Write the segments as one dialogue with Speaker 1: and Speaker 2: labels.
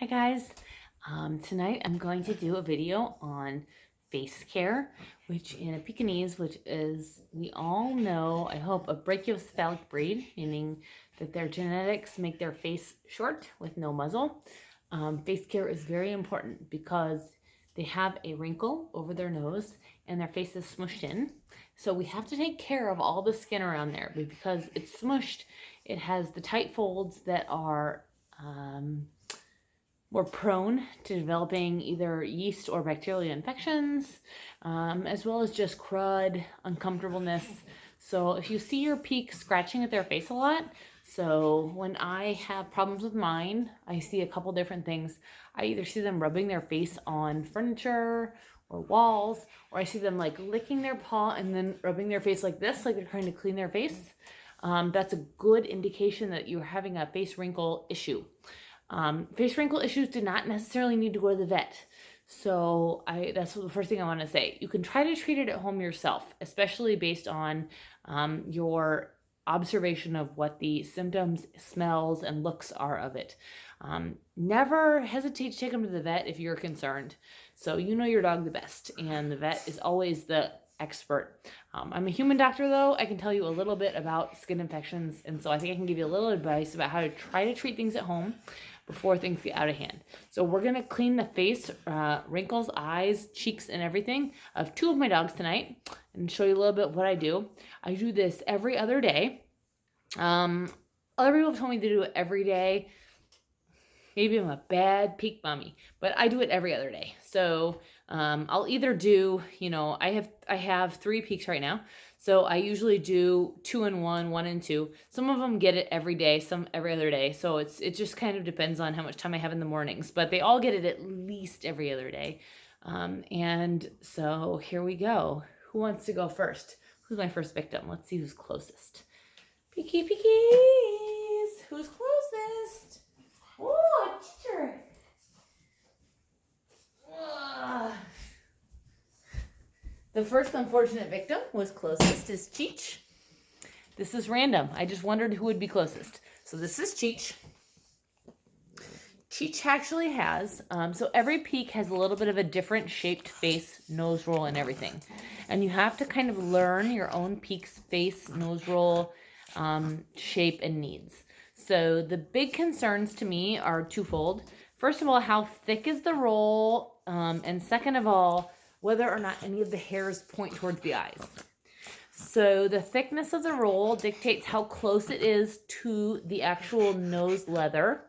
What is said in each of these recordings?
Speaker 1: guys. Tonight I'm going to do a video on face care, which in a Pekingese, which is, we all know, I hope, a brachiocephalic breed, meaning that their genetics make their face short with no muzzle. Face care is very important because they have a wrinkle over their nose and their face is smushed in. So we have to take care of all the skin around there, but because it's smushed, it has the tight folds that are more prone to developing either yeast or bacterial infections, as well as just crud, uncomfortableness. So if you see your peak scratching at their face a lot, so when I have problems with mine, I see a couple different things. I either see them rubbing their face on furniture or walls, or I see them like licking their paw and then rubbing their face like this, like they're trying to clean their face. That's a good indication that you're having a face wrinkle issue. Face wrinkle issues do not necessarily need to go to the vet. So that's the first thing I want to say. You can try to treat it at home yourself, especially based on your observation of what the symptoms, smells, and looks are of it. Never hesitate to take them to the vet if you're concerned. So you know your dog the best, and the vet is always the expert. I'm a human doctor though. I can tell you a little bit about skin infections, and so I think I can give you a little advice about how to try to treat things at home before things get out of hand. So we're gonna clean the face, wrinkles, eyes, cheeks, and everything of two of my dogs tonight and show you a little bit what I do. I do this every other day. Other people have told me to do it every day. Maybe I'm a bad peak mommy, but I do it every other day. So I'll either do, I have 3 peaks right now. So I usually do 2 and 1, 1 and 2. Some of them get it every day, some every other day. So it just kind of depends on how much time I have in the mornings, but they all get it at least every other day. And so here we go. Who wants to go first? Who's my first victim? Let's see who's closest. Peekies. Who's closest? Oh, teacher. The first unfortunate victim was closest is Cheech. This is random. I just wondered who would be closest. So this is Cheech. Cheech actually has, so every peak has a little bit of a different shaped face, nose roll, and everything. And you have to kind of learn your own peak's face, nose roll, shape, and needs. So the big concerns to me are twofold. First of all, how thick is the roll? And second of all, whether or not any of the hairs point towards the eyes. So the thickness of the roll dictates how close it is to the actual nose leather.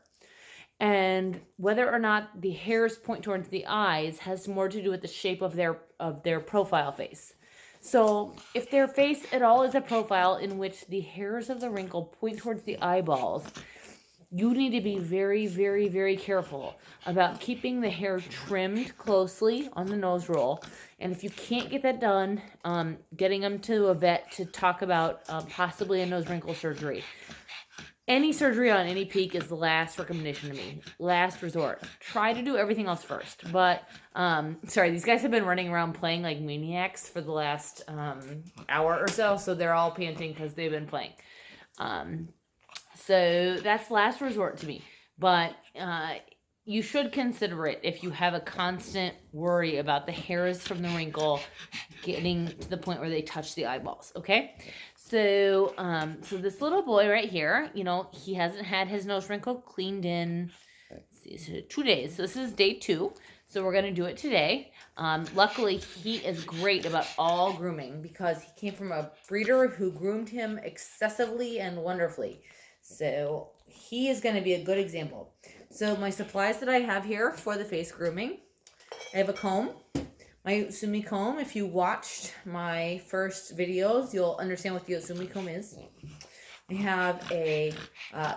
Speaker 1: And whether or not the hairs point towards the eyes has more to do with the shape of their profile face. So if their face at all is a profile in which the hairs of the wrinkle point towards the eyeballs, you need to be very, very, very careful about keeping the hair trimmed closely on the nose roll. And if you can't get that done, getting them to a vet to talk about possibly a nose wrinkle surgery. Any surgery on any peak is the last recommendation to me. Last resort. Try to do everything else first. But, sorry, these guys have been running around playing like maniacs for the last hour or so. So they're all panting because they've been playing. So that's last resort to me. But you should consider it if you have a constant worry about the hairs from the wrinkle getting to the point where they touch the eyeballs, okay? So this little boy right here, he hasn't had his nose wrinkle cleaned in, let's see, so 2 days. So this is day 2. So we're going to do it today. Luckily, he is great about all grooming because he came from a breeder who groomed him excessively and wonderfully. So he is going to be a good example. So my supplies that I have here for the face grooming, I have a comb. My Utsumi comb, if you watched my first videos, you'll understand what the Utsumi comb is. I have a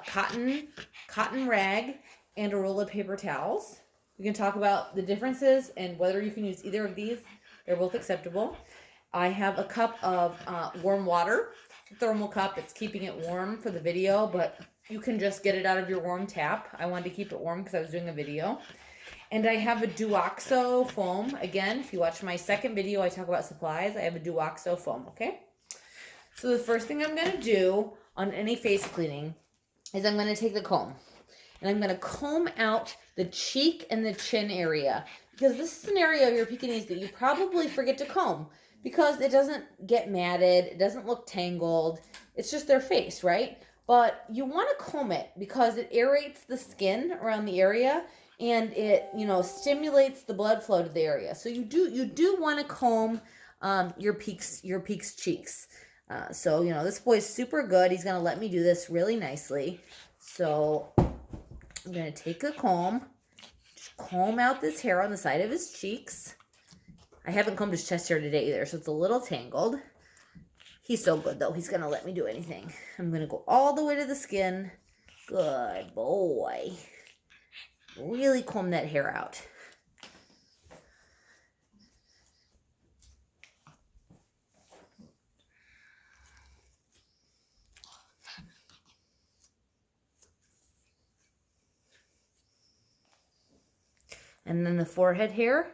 Speaker 1: cotton rag and a roll of paper towels. We can talk about the differences and whether you can use either of these. They're both acceptable. I have a cup of warm water, a thermal cup. It's keeping it warm for the video, but you can just get it out of your warm tap. I wanted to keep it warm because I was doing a video. And I have a Duoxo foam. Again, if you watch my second video, I talk about supplies. I have a Duoxo foam, okay? So the first thing I'm going to do on any face cleaning is I'm going to take the comb. and I'm going to comb out the cheek and the chin area, because this is an area of your Pekingese that you probably forget to comb because it doesn't get matted, it doesn't look tangled, it's just their face, right? But you want to comb it because it aerates the skin around the area, and it, stimulates the blood flow to the area. So you do want to comb your peak's cheeks. So this boy's super good. He's gonna let me do this really nicely. So I'm gonna take a comb, just comb out this hair on the side of his cheeks. I haven't combed his chest hair today either, so it's a little tangled. He's so good though. He's gonna let me do anything. I'm gonna go all the way to the skin. Good boy. Really comb that hair out. And then the forehead hair,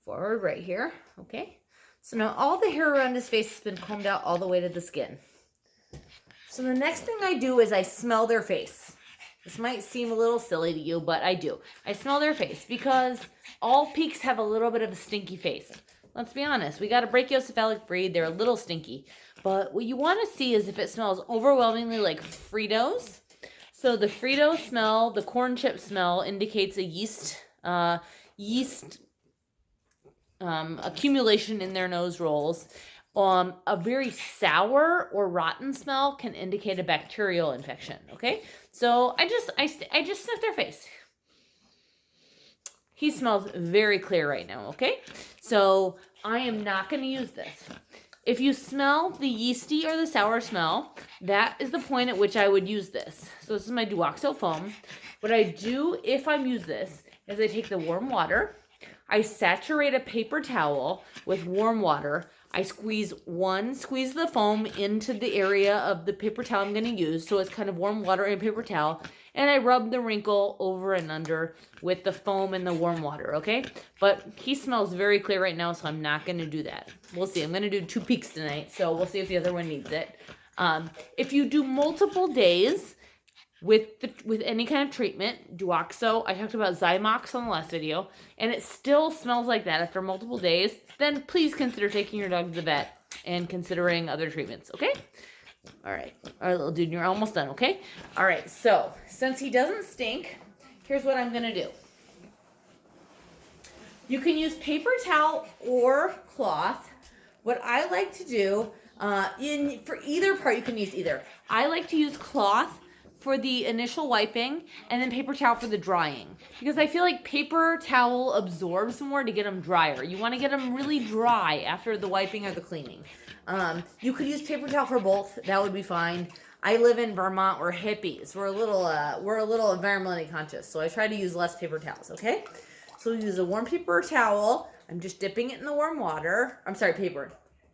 Speaker 1: forward right here, okay? So now all the hair around his face has been combed out all the way to the skin. So the next thing I do is I smell their face. This might seem a little silly to you, but I do. I smell their face because all peaks have a little bit of a stinky face. Let's be honest. We got a brachiocephalic breed. They're a little stinky. But what you want to see is if it smells overwhelmingly like Fritos. So the Frito smell, the corn chip smell indicates a yeast accumulation in their nose rolls. A very sour or rotten smell can indicate a bacterial infection. Okay, so I just sniff their face. He smells very clear right now. Okay, so I am not going to use this. If you smell the yeasty or the sour smell, that is the point at which I would use this. So this is my Duoxo foam. What I do if I use this is I take the warm water, I saturate a paper towel with warm water. I squeeze the foam into the area of the paper towel I'm going to use. So it's kind of warm water and paper towel. And I rub the wrinkle over and under with the foam and the warm water, okay? But he smells very clear right now, so I'm not going to do that. We'll see. I'm going to do 2 peaks tonight, so we'll see if the other one needs it. If you do multiple days with any kind of treatment, Duoxo, I talked about Zymox on the last video, and it still smells like that after multiple days, then please consider taking your dog to the vet and considering other treatments, okay? All right, little dude, you're almost done, okay? All right, so since he doesn't stink, here's what I'm gonna do. You can use paper towel or cloth. What I like to do, for either part, you can use either. I like to use cloth for the initial wiping and then paper towel for the drying, because I feel like paper towel absorbs more to get them drier. You want to get them really dry after the wiping or the cleaning. You could use paper towel for both. That would be fine. I live in Vermont. We're hippies. We're a little environmentally conscious, so I try to use less paper towels. Okay, so we use a warm paper towel. I'm just dipping it in the warm water. I'm sorry, paper.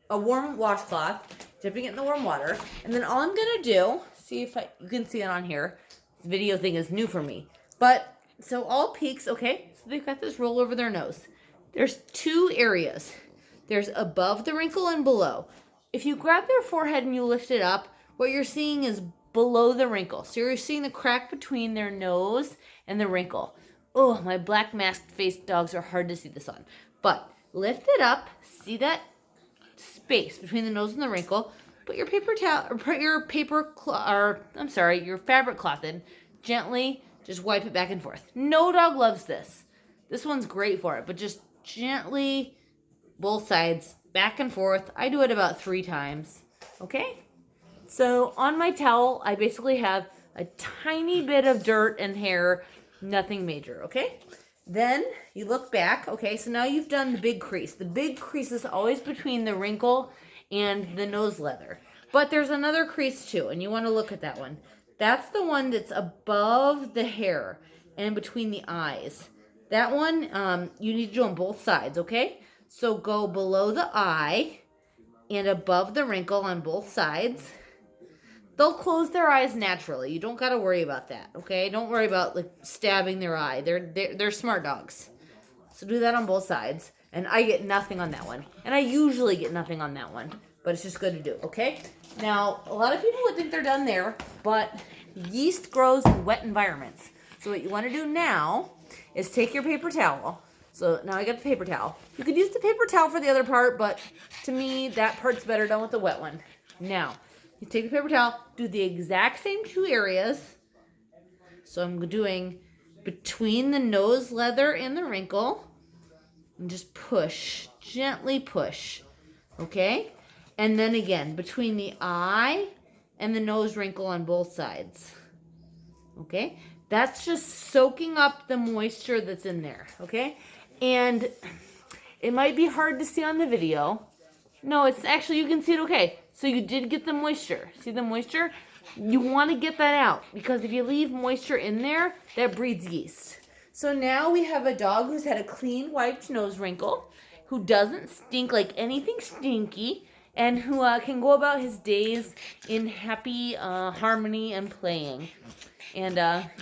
Speaker 1: A warm washcloth, dipping it in the warm water, and then all I'm gonna do, see if you can see it on here. This video thing is new for me, but so all peaks, okay? So they've got this roll over their nose. There's 2 areas. There's above the wrinkle and below. If you grab their forehead and you lift it up, what you're seeing is below the wrinkle. So you're seeing the crack between their nose and the wrinkle. Oh, my black masked faced dogs are hard to see this on. But lift it up, see that space between the nose and the wrinkle. Put your paper towel, or put your your fabric cloth in. Gently, just wipe it back and forth. No dog loves this. This one's great for it, but just gently, both sides, back and forth. I do it about 3 times, okay? So on my towel, I basically have a tiny bit of dirt and hair, nothing major, okay? Then you look back, okay, so now you've done the big crease. The big crease is always between the wrinkle and the nose leather. But there's another crease too, and you want to look at that one. That's the one that's above the hair and between the eyes. That one, you need to do on both sides, okay? So go below the eye and above the wrinkle on both sides. They'll close their eyes naturally. You don't got to worry about that, okay? Don't worry about like stabbing their eye. They're smart dogs. So do that on both sides. And I get nothing on that one. And I usually get nothing on that one. But it's just good to do, okay? Now, a lot of people would think they're done there, but yeast grows in wet environments. So what you want to do now is take your paper towel. So now I got the paper towel. You could use the paper towel for the other part, but to me, that part's better done with the wet one. Now, you take the paper towel, do the exact same 2 areas. So I'm doing between the nose leather and the wrinkle. And just push, gently push, okay? And then again, between the eye and the nose wrinkle on both sides, okay? That's just soaking up the moisture that's in there, okay? And it might be hard to see on the video. No, it's actually, you can see it okay. So you did get the moisture. See the moisture? You want to get that out because if you leave moisture in there, that breeds yeast. So now we have a dog who's had a clean wiped nose wrinkle, who doesn't stink like anything stinky, and who can go about his days in happy harmony and playing. And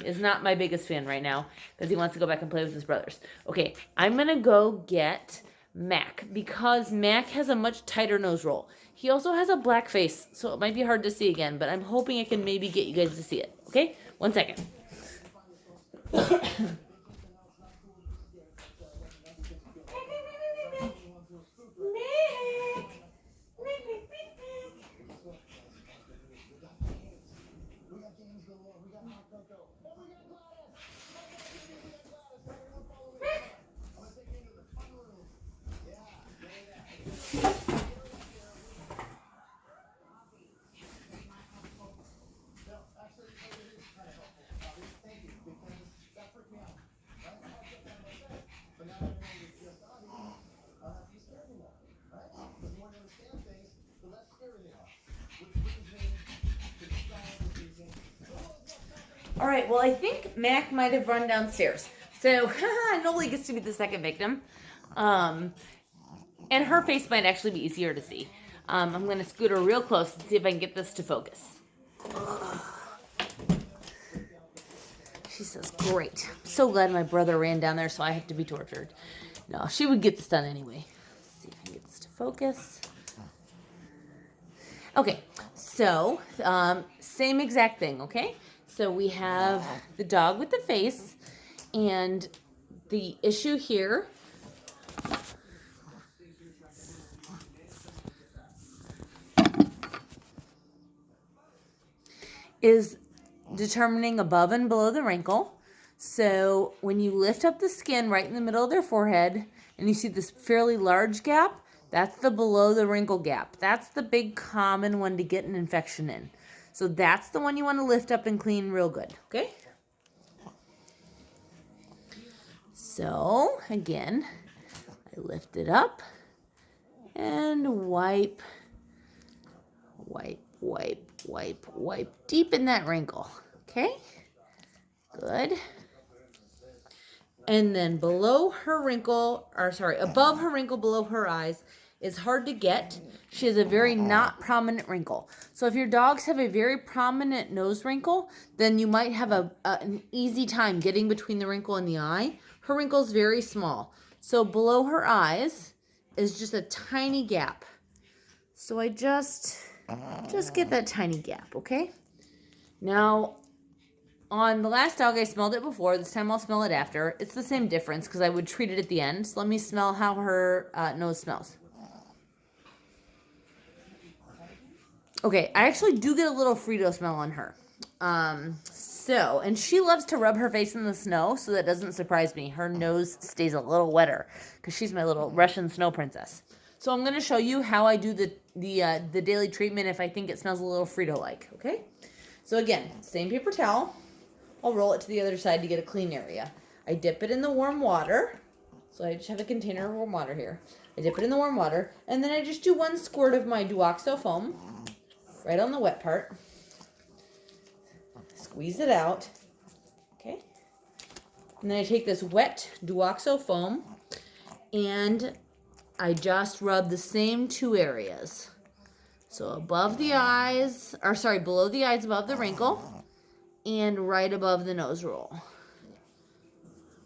Speaker 1: is not my biggest fan right now because he wants to go back and play with his brothers. Okay, I'm going to go get Mac because Mac has a much tighter nose roll. He also has a black face, so it might be hard to see again, but I'm hoping I can maybe get you guys to see it. Okay, 1 second. All right, well, I think Mac might have run downstairs. So, Noli gets to be the second victim. And her face might actually be easier to see. I'm going to scoot her real close and see if I can get this to focus. She says, great. I'm so glad my brother ran down there, so I have to be tortured. No, she would get this done anyway. Let's see if I can get this to focus. Okay, so same exact thing, okay? So we have the dog with the face, and the issue here is determining above and below the wrinkle. So when you lift up the skin right in the middle of their forehead and you see this fairly large gap, that's the below the wrinkle gap. That's the big common one to get an infection in. So that's the one you want to lift up and clean real good, okay? So again, I lift it up and wipe, wipe, wipe, wipe, wipe deep in that wrinkle, okay? Good. And then below her wrinkle, or sorry, above her wrinkle, below her eyes, is hard to get. She has a very not prominent wrinkle. So if your dogs have a very prominent nose wrinkle, then you might have an easy time getting between the wrinkle and the eye. Her wrinkle is very small. So below her eyes is just a tiny gap. So I just get that tiny gap, okay? Now, on the last dog, I smelled it before. This time I'll smell it after. It's the same difference because I would treat it at the end. So let me smell how her nose smells. Okay, I actually do get a little Frito smell on her. And she loves to rub her face in the snow, so that doesn't surprise me. Her nose stays a little wetter because she's my little Russian snow princess. So I'm going to show you how I do the daily treatment if I think it smells a little Frito-like, okay? So again, same paper towel. I'll roll it to the other side to get a clean area. I dip it in the warm water. So I just have a container of warm water here. I dip it in the warm water, and then I just do 1 squirt of my Duoxo foam right on the wet part. Squeeze it out. Okay. And then I take this wet Duoxo foam and I just rub the same 2 areas. So above the eyes, or sorry, below the eyes, above the wrinkle, and right above the nose roll.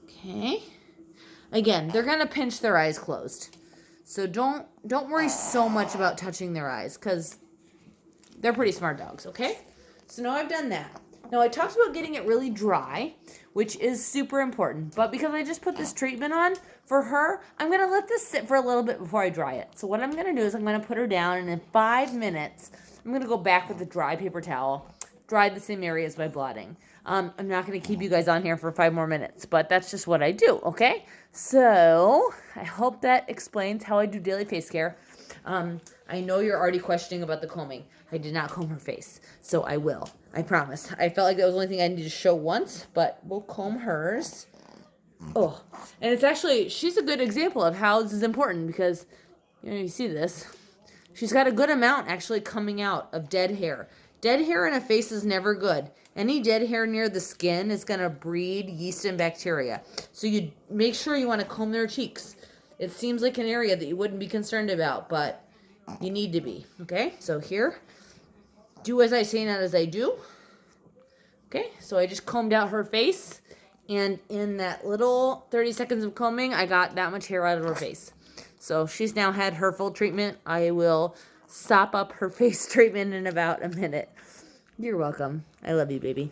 Speaker 1: Okay. Again, they're gonna pinch their eyes closed. So don't worry so much about touching their eyes because they're pretty smart dogs, okay? So now I've done that. Now, I talked about getting it really dry, which is super important. But because I just put this treatment on for her, I'm going to let this sit for a little bit before I dry it. So what I'm going to do is I'm going to put her down, and in 5 minutes, I'm going to go back with a dry paper towel, dry the same areas by blotting. I'm not going to keep you guys on here for 5 more minutes, but that's just what I do, okay? So I hope that explains how I do daily face care. I know you're already questioning about the combing. I did not comb her face, so I will. I promise. I felt like that was the only thing I needed to show once, but we'll comb hers. Oh, and it's actually, she's a good example of how this is important because, you see this. She's got a good amount actually coming out of dead hair. Dead hair in a face is never good. Any dead hair near the skin is going to breed yeast and bacteria. So you make sure you want to comb their cheeks. It seems like an area that you wouldn't be concerned about, but you need to be. Okay, so here, do as I say, not as I do. Okay, so I just combed out her face, and in that little 30 seconds of combing, I got that much hair out of her face. So she's now had her full treatment. I will sop up her face treatment in about a minute. You're welcome. I love you, baby.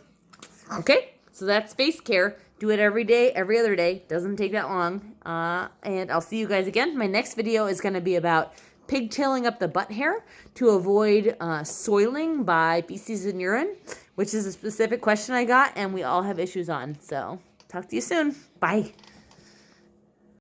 Speaker 1: Okay, so that's face care. Do it every day, every other day. Doesn't take that long. And I'll see you guys again. My next video is going to be about pigtailing up the butt hair to avoid soiling by feces and urine, which is a specific question I got, and we all have issues on. So talk to you soon. Bye.